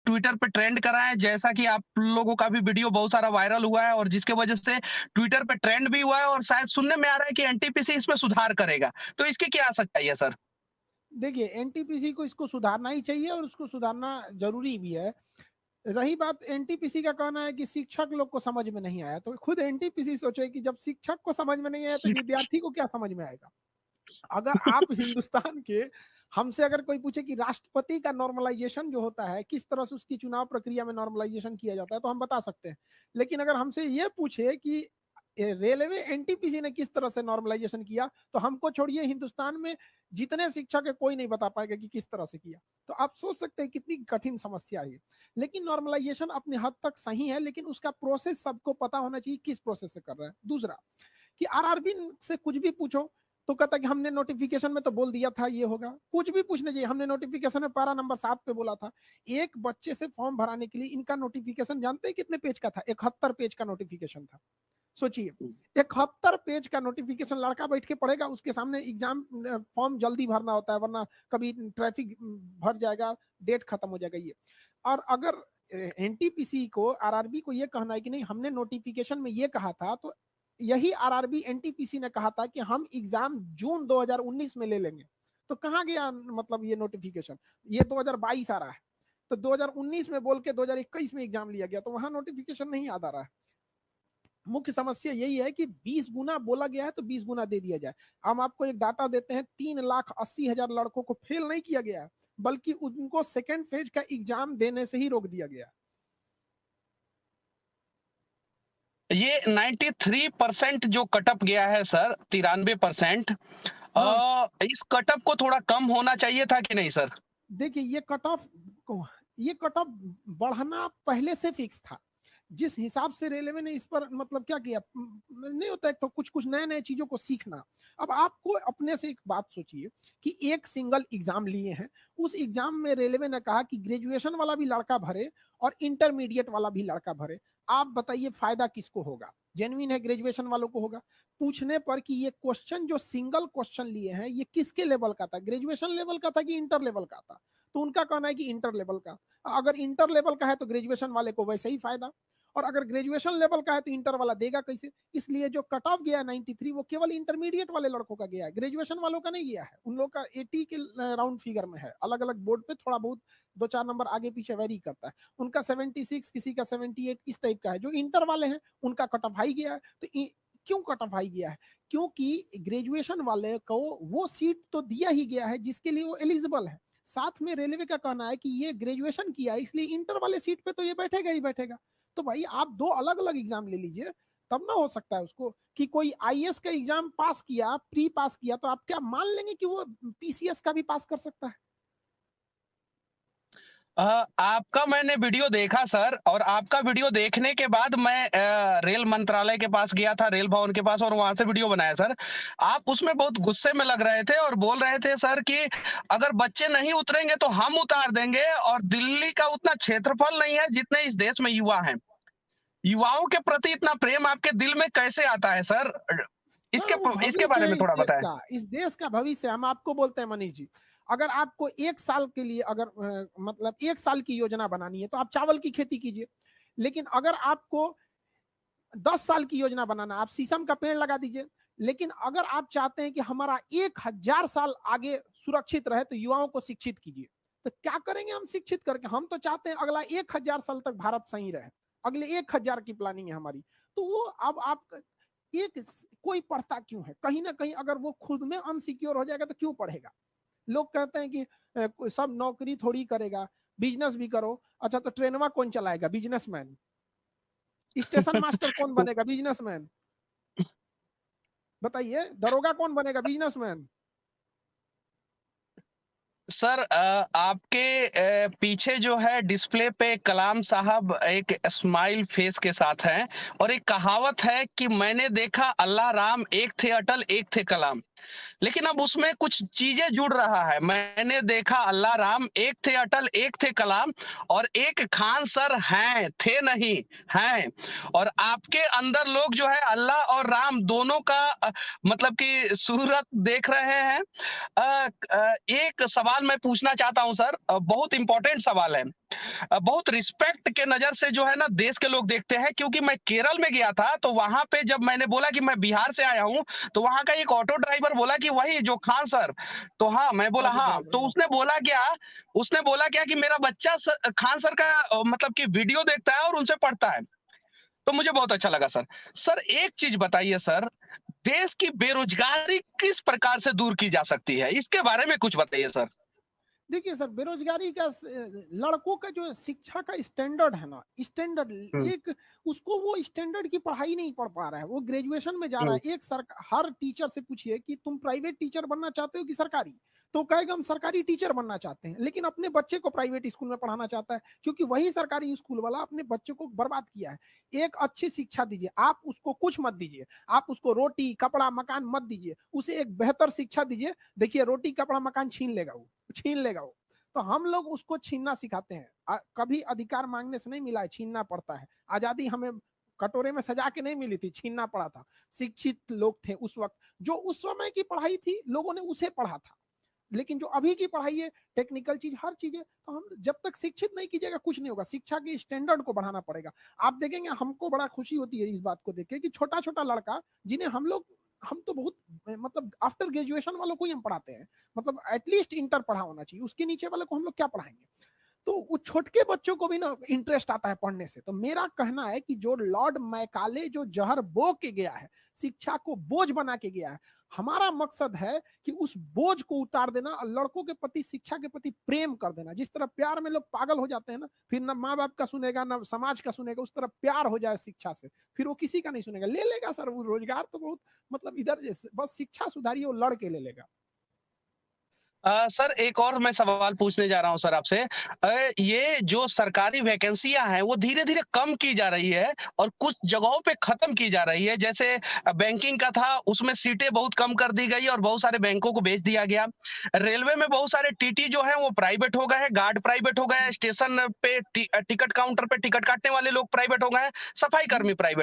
Twitter पे trend कराएं, जैसा कि आप लोगों का भी वीडियो बहुत सारा वायरल हुआ है और जिसके वजह से ट्विटर पे ट्रेंड भी हुआ है और शायद सुनने में आ रहा है कि एनटीपीसी इसमें सुधार करेगा, तो इसकी क्या सच्चाई है सर? देखिए, एनटीपीसी को इसको सुधारना ही चाहिए और उसको सुधारना जरूरी भी है। रही बात एनटीपीसी का कहना है कि शिक्षक लोग को समझ में नहीं आया, तो खुद एनटीपीसी सोचे कि जब शिक्षक को समझ में नहीं आया तो विद्यार्थी को क्या समझ में आएगा। अगर आप हिंदुस्तान के हमसे अगर कोई पूछे कि राष्ट्रपति का नॉर्मलाइजेशन जो होता है किस तरह से उसकी चुनाव प्रक्रिया में नॉर्मलाइजेशन किया जाता है तो हम बता सकते हैं, लेकिन अगर हमसे ये पूछे कि रेलवे एनटीपीसी ने किस तरह से नॉर्मलाइजेशन किया तो हमको छोड़िए, हिंदुस्तान में जितने शिक्षक है कोई नहीं बता पाएगा कि किस तरह से किया। तो आप सोच सकते हैं कितनी कठिन समस्या है। लेकिन नॉर्मलाइजेशन अपने हद तक सही है, लेकिन उसका प्रोसेस सबको पता होना चाहिए किस प्रोसेस से कर रहा है। दूसरा कि आरआरबी से कुछ भी पूछो तो कहता कि हमने नोटिफिकेशन में तो बोल दिया था ये होगा, कुछ भी पूछने चाहिए, हमने नोटिफिकेशन में पारा नंबर 7 पे बोला था। एक बच्चे से फॉर्म भराने के लिए इनका नोटिफिकेशन जानते हैं कितने पेज का था? 71 पेज का नोटिफिकेशन था। सोचिए, 71 पेज का नोटिफिकेशन लड़का बैठ के पढ़ेगा, उसके सामने एग्जाम फॉर्म जल्दी भरना होता है वरना कभी ट्रैफिक भर जाएगा, डेट खत्म हो जाएगा ये। और अगर एनटीपीसी को आरआरबी को ये कहना है कि नहीं हमने नोटिफिकेशन में ये कहा था, तो यही आरआरबी एनटीपीसी ने कहा था कि हम एग्जाम जून 2019 में ले लेंगे। तो कहाँ गया मतलब ये नोटिफिकेशन? ये 2022 आ रहा है, तो 2019 में बोल के 2021 में एग्जाम लिया गया, तो वहां नोटिफिकेशन नहीं याद आ रहा है। मुख्य समस्या यही है कि 20 गुना बोला गया है तो 20 गुना दे दिया जाए। हम आपको एक डाटा देते हैं, 3,80,000 लड़कों को फेल नहीं किया गया है, बल्कि उनको सेकेंड फेज का एग्जाम देने से ही रोक दिया गया। ये 93% जो कटअप गया है सर, 93%, हाँ, इस कटअप को थोड़ा कम होना चाहिए था कि नहीं सर? देखिए ये कट ऑफ बढ़ना पहले से फिक्स था। जिस हिसाब से रेलवे ने इस पर मतलब क्या किया, नहीं होता है तो कुछ कुछ नए नए चीजों को सीखना। अब आपको अपने से एक बात सोचिए कि एक सिंगल एग्जाम लिए हैं, उस एग्जाम में रेलवे ने कहा कि ग्रेजुएशन वाला भी लड़का भरे और इंटरमीडिएट वाला भी लड़का भरे। आप बताइए फायदा किसको होगा? जेन्युइन है ग्रेजुएशन वालों को होगा। पूछने पर कि ये क्वेश्चन जो सिंगल क्वेश्चन लिए हैं ये किसके लेवल का था, ग्रेजुएशन लेवल का था कि इंटर लेवल का था? तो उनका कहना है कि इंटर लेवल का। अगर इंटर लेवल का है तो ग्रेजुएशन वाले को वैसे ही फायदा, और अगर ग्रेजुएशन लेवल का है तो इंटर वाला देगा कैसे? इसलिए जो कट ऑफ गया है 93 वो केवल इंटरमीडिएट वाले लड़कों का गया है, ग्रेजुएशन वालों का नहीं गया है। उन लोग का 80 के राउंड फिगर में है, अलग अलग बोर्ड पे थोड़ा बहुत 2-4 नंबर आगे पीछे वेरी करता है। उनका 76, किसी का 78 इस टाइप का है। जो इंटर वाले हैं उनका कट ऑफ हाई गया है। तो क्यों कट ऑफ हाई गया है? क्योंकि ग्रेजुएशन वाले को वो सीट तो दिया ही गया है जिसके लिए वो एलिजिबल है। साथ में रेलवे का कहना है कि ये ग्रेजुएशन किया है इसलिए इंटर वाले सीट पे तो ये बैठेगा ही बैठेगा। तो भाई आप दो अलग अलग एग्जाम ले लीजिए, तब ना हो सकता है उसको कि कोई आईएएस का एग्जाम पास किया, प्री पास किया, तो आप क्या मान लेंगे कि वो पीसीएस का भी पास कर सकता है? आपका मैंने वीडियो देखा सर, और आपका वीडियो देखने के बाद मैं रेल मंत्रालय के पास गया था, रेल भवन के पास, और वहां से वीडियो बनाया सर। आप उसमें बहुत गुस्से में लग रहे थे और बोल रहे थे सर कि अगर बच्चे नहीं उतरेंगे तो हम उतार देंगे, और दिल्ली का उतना क्षेत्रफल नहीं है जितने इस देश में युवा हैं। युवाओं के प्रति इतना प्रेम आपके दिल में कैसे आता है सर? सर वो इसके भविष्य बारे है में इस थोड़ा देश बताएं। का, इस देश का भविष्य। हम आपको बोलते हैं मनीष जी, अगर आपको एक साल के लिए अगर मतलब एक साल की योजना बनानी है तो आप चावल की खेती कीजिए। लेकिन अगर आपको 10 साल की योजना बनाना, आप शीशम का पेड़ लगा दीजिए। लेकिन अगर आप चाहते हैं कि हमारा 1,000 साल आगे सुरक्षित रहे तो युवाओं को शिक्षित कीजिए। तो क्या करेंगे हम शिक्षित करके? हम तो चाहते हैं अगला 1,000 साल तक भारत सही रहे, अगले 1,000 की प्लानिंग है हमारी। तो वो अब आप एक कोई पढ़ता क्यों है? कहीं ना कहीं अगर वो खुद में अनसिक्योर हो जाएगा तो क्यों पढ़ेगा? लोग कहते हैं कि सब नौकरी थोड़ी करेगा, बिजनेस भी करो। अच्छा तो ट्रेनवा कौन चलाएगा? बिजनेसमैन। स्टेशन मास्टर कौन बनेगा? बिजनेसमैन। बताइए, दरोगा कौन बनेगा? बिजनेसमैन। सर, आपके पीछे जो है डिस्प्ले पे कलाम साहब एक स्माइल फेस के साथ हैं, और एक कहावत है कि मैंने देखा अल्लाह राम, एक थे अटल एक थे कलाम। लेकिन अब उसमें कुछ चीजें जुड़ रहा है। मैंने देखा अल्लाह राम, एक थे अटल एक थे कलाम, और एक खान सर हैं, थे नहीं, हैं। और आपके अंदर लोग जो है अल्लाह और राम दोनों का मतलब कि सूरत देख रहे हैं। एक सवाल मैं पूछना चाहता हूं सर, बहुत इंपॉर्टेंट सवाल है। बहुत रिस्पेक्ट के नज़र से जो है ना देश के लोग देखते हैं, क्योंकि मैं केरल में गया था, तो वहाँ पे जब मैंने बोला कि मैं बिहार से आया हूँ, तो वहाँ का एक ऑटो ड्राइवर बोला कि वही जो खान सर, तो हाँ, मैं बोला ऑटो हाँ, ड्राइवर, तो हाँ। उसने बोला क्या कि मेरा बच्चा खान सर का मतलब कि वीडियो देखता है और उनसे पढ़ता है। तो मुझे बहुत अच्छा लगा सर। सर एक चीज़ बताइए सर, देश की बेरोज़गारी किस प्रकार से दूर की जा सकती है? इसके बारे में कुछ बताइए सर। देखिए सर, बेरोजगारी का लड़कों का जो शिक्षा का स्टैंडर्ड है ना, स्टैंडर्ड हुँ, एक, उसको वो स्टैंडर्ड की पढ़ाई नहीं पढ़ पा रहा है, वो ग्रेजुएशन में जा रहा हुँ, है। एक हर टीचर से पूछिए कि तुम प्राइवेट टीचर बनना चाहते हो कि सरकारी, तो कहेगा हम सरकारी टीचर बनना चाहते हैं, लेकिन अपने बच्चे को प्राइवेट स्कूल में पढ़ाना चाहता है, क्योंकि वही सरकारी स्कूल वाला अपने बच्चे को बर्बाद किया है। एक अच्छी शिक्षा दीजिए, आप उसको कुछ मत दीजिए, आप उसको रोटी कपड़ा मकान मत दीजिए, उसे एक बेहतर शिक्षा दीजिए। देखिए रोटी कपड़ा मकान छीन लेगा वो, छीन लेगा वो। तो हम लोग उसको छीनना सिखाते हैं। कभी अधिकार मांगने से नहीं मिला है, छीनना पड़ता है। आजादी हमें कटोरे में सजा के नहीं मिली थी, छीनना पड़ा था। शिक्षित लोग थे उस वक्त, जो उस समय की पढ़ाई थी लोगों ने उसे पढ़ा था। लेकिन जो अभी की पढ़ाई है, टेक्निकल चीज हर चीज है, तो हम जब तक शिक्षित नहीं कीजिएगा कुछ नहीं होगा। शिक्षा के स्टैंडर्ड को बढ़ाना पड़ेगा। आप देखेंगे, हमको बड़ा खुशी होती है इस बात को देख के कि छोटा छोटा लड़का, जिन्हें हम तो बहुत मतलब आफ्टर ग्रेजुएशन वालों को ही हम पढ़ाते हैं, मतलब एटलीस्ट इंटर पढ़ा होना चाहिए, उसके नीचे वाले को हम लोग क्या पढ़ाएंगे। तो वो छोटके बच्चों को भी ना इंटरेस्ट आता है पढ़ने से। तो मेरा कहना है कि जो लॉर्ड मैकाले जो जहर बो के गया है, शिक्षा को बोझ बना के गया है, हमारा मकसद है कि उस बोझ को उतार देना और लड़कों के प्रति, शिक्षा के प्रति प्रेम कर देना। जिस तरह प्यार में लोग पागल हो जाते हैं ना, फिर ना माँ बाप का सुनेगा ना समाज का सुनेगा, उस तरह प्यार हो जाए शिक्षा से, फिर वो किसी का नहीं सुनेगा, ले लेगा सर वो रोजगार तो बहुत, मतलब इधर जैसे बस शिक्षा सुधारिए, वो लड़के ले लेगा। सर एक और मैं सवाल पूछने जा रहा हूँ सर आपसे। ये जो सरकारी वैकेंसियाँ हैं वो धीरे-धीरे कम की जा रही है और कुछ जगहों पे खत्म की जा रही है। जैसे बैंकिंग का था, उसमें सीटें बहुत कम कर दी गई और बहुत सारे बैंकों को बेच दिया गया। रेलवे में बहुत सारे टीटी जो हैं वो प्राइवेट हो गए हैं, गार्ड प्राइवेट हो गए हैं, स्टेशन पे टिकट काउंटर पे टिकट काटने वाले लोग प्राइवेट हो गए हैं, सफाई कर्मी प्राइवेट